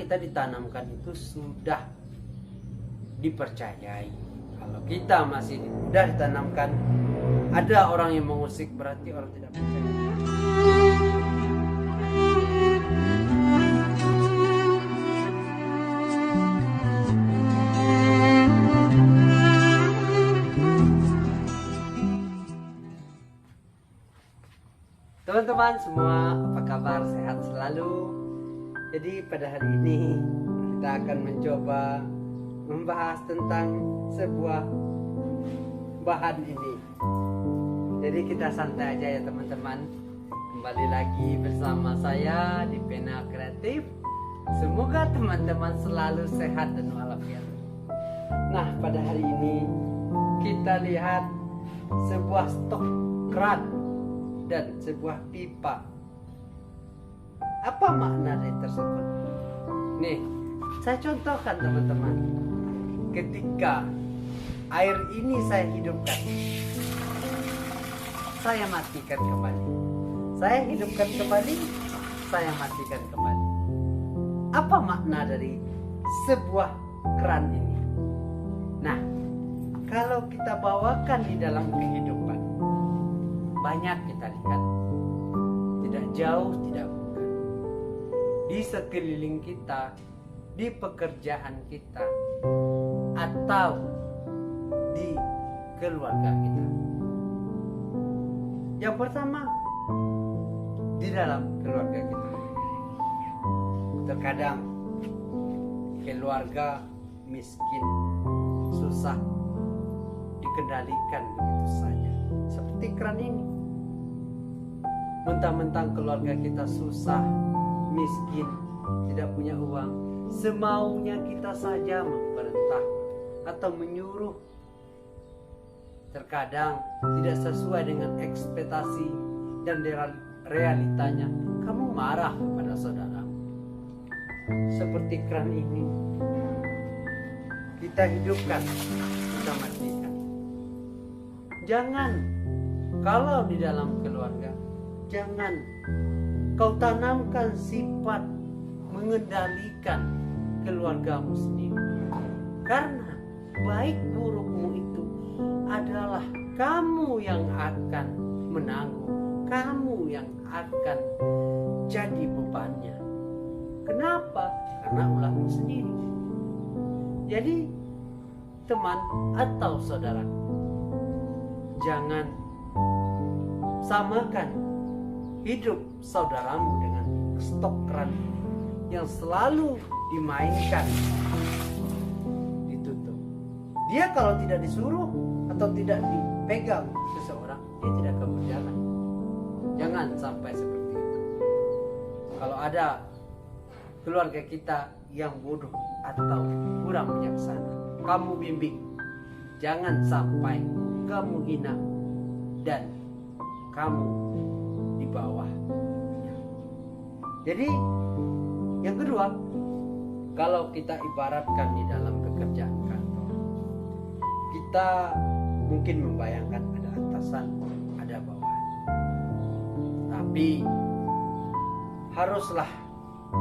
kita ditanamkan itu sudah dipercayai. Kalau kita masih mudah ditanamkan, ada orang yang mengusik, berarti orang tidak percaya. Teman-teman semua, apa kabar? Sehat selalu. Jadi pada hari ini kita akan mencoba membahas tentang sebuah bahan ini. Jadi kita santai aja ya teman-teman. Kembali lagi bersama saya di Pena Kreatif. Semoga teman-teman selalu sehat dan walafiat. Nah, pada hari ini kita lihat sebuah stok keran dan sebuah pipa. Apa makna dari tersebut? Nih, saya contohkan teman-teman. Ketika air ini saya hidupkan, saya matikan kembali. Saya hidupkan kembali, saya matikan kembali. Apa makna dari sebuah keran ini? Nah, kalau kita bawakan di dalam kehidupan, banyak kita lihat, tidak jauh, tidak bukan. Di sekeliling kita, di pekerjaan kita, atau di keluarga kita. Yang pertama, di dalam keluarga kita. Terkadang keluarga miskin, susah dikendalikan begitu saja. Seperti keran ini. Mentang-mentang keluarga kita susah, miskin, tidak punya uang, semaunya kita saja memerintah atau menyuruh. Terkadang tidak sesuai dengan ekspektasi dan realitanya, kamu marah kepada saudara. Seperti keran ini, kita hidupkan, kita matikan. Jangan, kalau di dalam keluarga, jangan kau tanamkan sifat mengendalikan keluargamu sendiri. Karena baik burukmu itu adalah kamu yang akan menanggung, kamu yang akan jadi bebannya. Kenapa? Karena ulahmu sendiri. Jadi teman atau saudara, jangan samakan hidup saudaramu dengan stok keran yang selalu dimainkan, ditutup. Dia kalau tidak disuruh atau tidak dipegang seseorang, dia tidak akan berjalan. Jangan sampai seperti itu. Kalau ada keluarga kita yang bodoh atau kurang bijaksana, kamu bimbing. Jangan sampai kamu hina dan kamu di bawah. Jadi yang kedua, kalau kita ibaratkan di dalam pekerjaan kantor, kita mungkin membayangkan ada atasan, ada bawahan. Tapi haruslah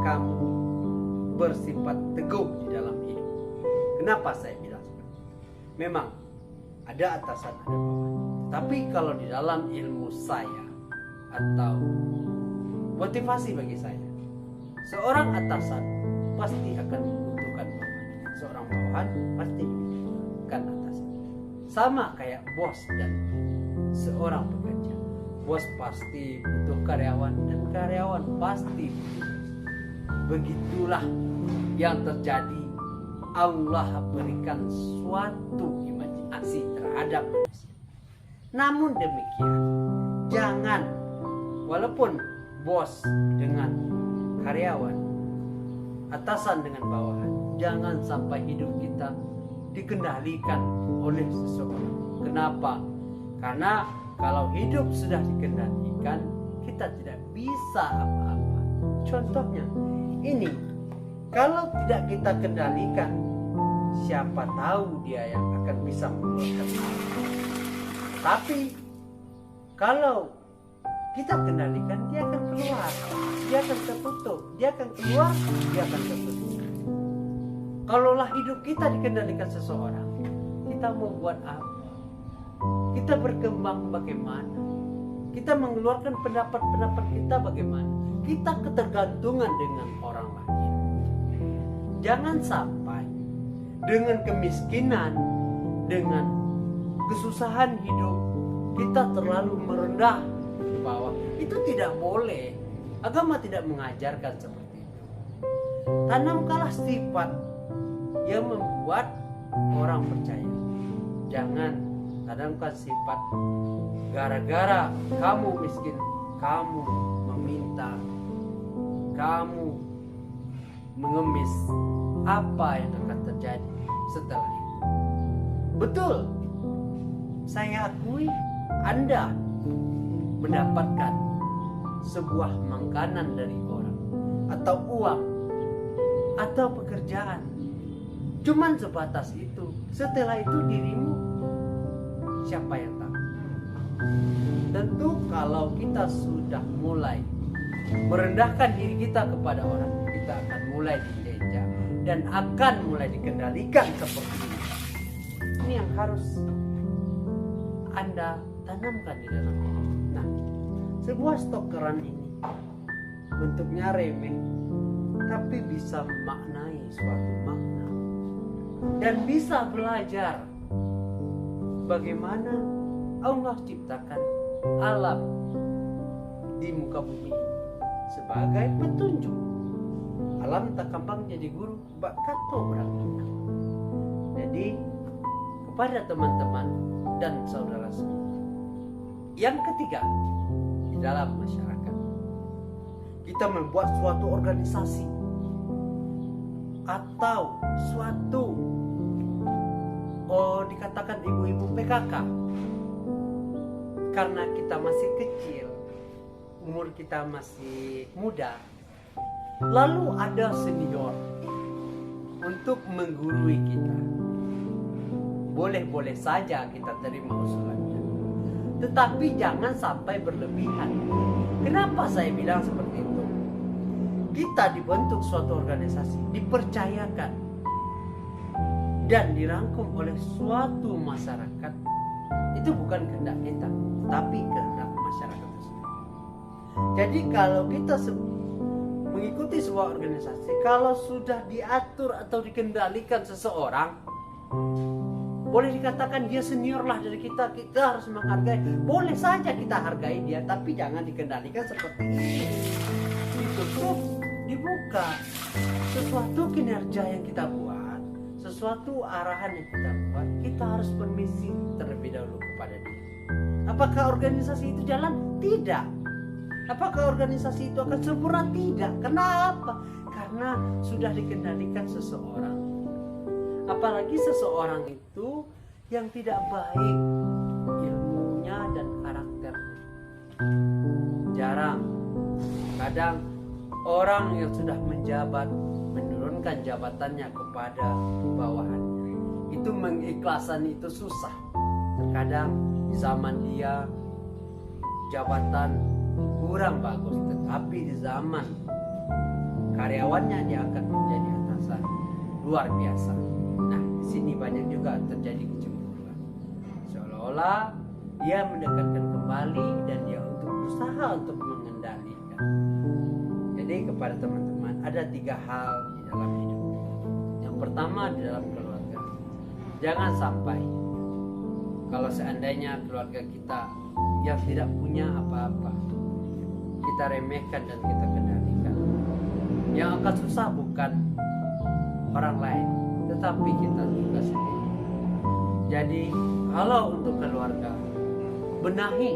kamu bersifat teguh di dalam hidup. Kenapa saya bilang seperti itu? Memang ada atasan, ada bawahan. Tapi kalau di dalam ilmu saya atau motivasi bagi saya, seorang atasan pasti akan membutuhkan bawahan. Seorang bawahan pasti membutuhkan atasan. Sama kayak bos dan seorang pekerja. Bos pasti butuh karyawan dan karyawan pasti butuh bos. Begitulah yang terjadi. Allah berikan suatu imajinasi terhadap manusia. Namun demikian, jangan, walaupun bos dengan karyawan, atasan dengan bawahan, jangan sampai hidup kita dikendalikan oleh seseorang. Kenapa? Karena kalau hidup sudah dikendalikan, kita tidak bisa apa-apa. Contohnya ini, kalau tidak kita kendalikan, siapa tahu dia yang akan bisa mengeluarkan air. Tapi kalau kita kendalikan, dia akan keluar, dia akan tertutup, dia akan keluar, dia akan tertutup. Kalaulah hidup kita dikendalikan seseorang, kita mau buat apa? Kita berkembang bagaimana? Kita mengeluarkan pendapat-pendapat kita bagaimana? Kita ketergantungan dengan orang lain. Jangan sampai dengan kemiskinan, dengan kesusahan hidup, kita terlalu merendah ke bawah. Itu tidak boleh. Agama tidak mengajarkan seperti itu. Tanamkanlah sifat yang membuat orang percaya. Jangan tanamkan sifat gara-gara kamu miskin, kamu meminta, kamu mengemis. Apa yang akan terjadi setelah itu? Betul, saya akui Anda mendapatkan sebuah makanan dari orang, atau uang, atau pekerjaan. Cuman sebatas itu. Setelah itu dirimu, siapa yang tahu? Tentu kalau kita sudah mulai merendahkan diri kita kepada orang, kita akan mulai dijajah dan akan mulai dikendalikan seperti ini. Ini yang harus Anda tanamkan di dalam hidup. Nah, sebuah stok keran ini bentuknya remeh, tapi bisa memaknai suatu makna dan bisa belajar bagaimana Allah ciptakan alam di muka bumi ini sebagai petunjuk. Alam tak gampang jadi guru, bakat berang. Jadi kepada teman-teman dan saudara semua, yang ketiga, di dalam masyarakat kita membuat suatu organisasi atau suatu dikatakan ibu-ibu PKK, karena kita masih kecil, umur kita masih muda, lalu ada senior untuk menggurui kita. Boleh-boleh saja kita terima usulannya, tetapi jangan sampai berlebihan. Kenapa saya bilang seperti itu? Kita dibentuk suatu organisasi, dipercayakan dan dirangkum oleh suatu masyarakat. Itu bukan kehendak kita, tapi kehendak masyarakat tersebut. Jadi kalau kita mengikuti sebuah organisasi, kalau sudah diatur atau dikendalikan seseorang, boleh dikatakan dia senior lah dari kita, kita harus menghargai. Boleh saja kita hargai dia, tapi jangan dikendalikan seperti ini. Ditutup, dibuka. Sesuatu kinerja yang kita buat, sesuatu arahan yang kita buat, kita harus permisi terlebih dahulu kepada dia. Apakah organisasi itu jalan? Tidak. Apakah organisasi itu akan sempurna? Tidak. Kenapa? Karena sudah dikendalikan seseorang. Apalagi seseorang itu yang tidak baik ilmunya dan karakternya. Jarang. Kadang orang yang sudah menjabat menurunkan jabatannya kepada bawahannya. Itu mengikhlaskan itu susah. Terkadang di zaman dia jabatan kurang bagus, tetapi di zaman karyawannya dia akan menjadi atasan luar biasa. Nah, di sini banyak juga terjadi kecemburuan. Seolah-olah dia mendekatkan kembali dan dia untuk berusaha untuk mengendalikan. Jadi kepada teman-teman, ada 3 hal di dalam hidup. Yang pertama di dalam keluarga. Jangan sampai kalau seandainya keluarga kita yang tidak punya apa-apa, kita remehkan dan kita kendalikan. Yang akan susah bukan orang lain, tetapi kita juga sendiri. Jadi kalau untuk keluarga, benahi,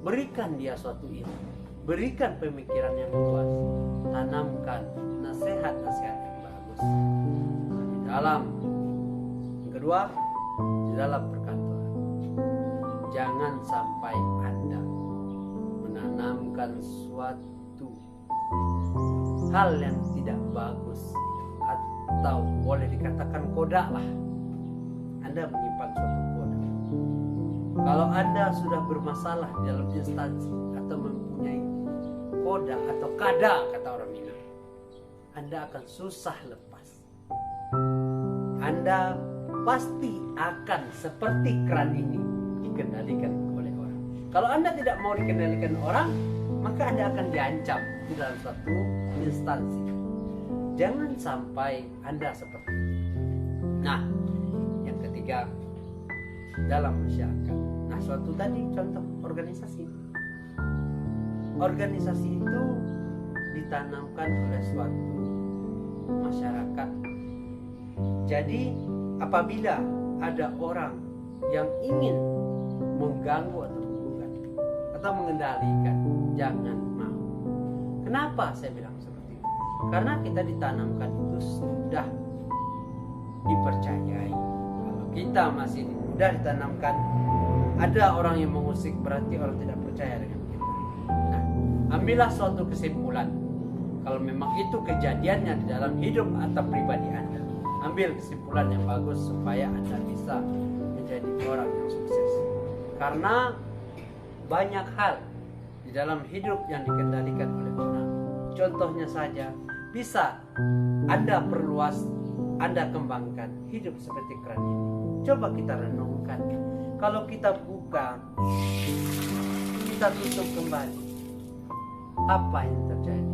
berikan dia suatu ilmu, berikan pemikiran yang luas, tanamkan nasihat-nasihat yang bagus di dalam. Yang kedua, di dalam perkantoran, jangan sampai Anda menanamkan suatu hal yang tidak bagus, atau boleh dikatakan kodak lah. Anda menyimpan suatu kodak. Kalau Anda sudah bermasalah di dalam instansi atau mempunyai kodak atau kada kata orang Minang, Anda akan susah lepas. Anda pasti akan seperti keran ini dikendalikan oleh orang. Kalau Anda tidak mau dikendalikan orang, maka Anda akan diancam di dalam suatu instansi. Jangan sampai Anda seperti itu. Nah, yang ketiga, dalam masyarakat. Nah, suatu tadi contoh organisasi. Organisasi itu ditanamkan oleh suatu masyarakat. Jadi, apabila ada orang yang ingin mengganggu atau menggugat atau mengendalikan, jangan mau. Kenapa saya bilang seperti itu? Karena kita ditanamkan itu sudah dipercayai. Kalau kita masih sudah ditanamkan ada orang yang mengusik, berarti orang tidak percaya dengan kita. Nah, ambillah suatu kesimpulan. Kalau memang itu kejadiannya di dalam hidup atau pribadi Anda, ambil kesimpulan yang bagus supaya Anda bisa menjadi orang yang sukses. Karena banyak hal di dalam hidup yang dikendalikan oleh orang. Contohnya saja, bisa Anda perluas, Anda kembangkan hidup seperti keran ini. Coba kita renungkan. Kalau kita buka, kita tutup kembali, apa yang terjadi?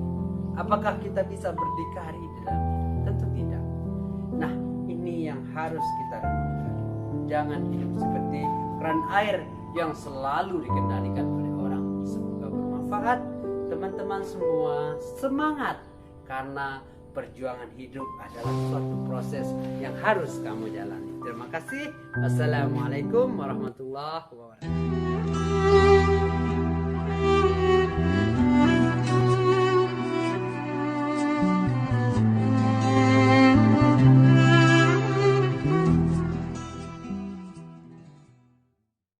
Apakah kita bisa berdikari di dalam hidup? Tentu tidak. Nah, ini yang harus kita renungkan. Jangan hidup seperti keran air yang selalu dikendalikan oleh orang. Semoga bermanfaat. Teman-teman semua, semangat. Karena perjuangan hidup adalah suatu proses yang harus kamu jalani. Terima kasih. Wassalamualaikum warahmatullahi wabarakatuh.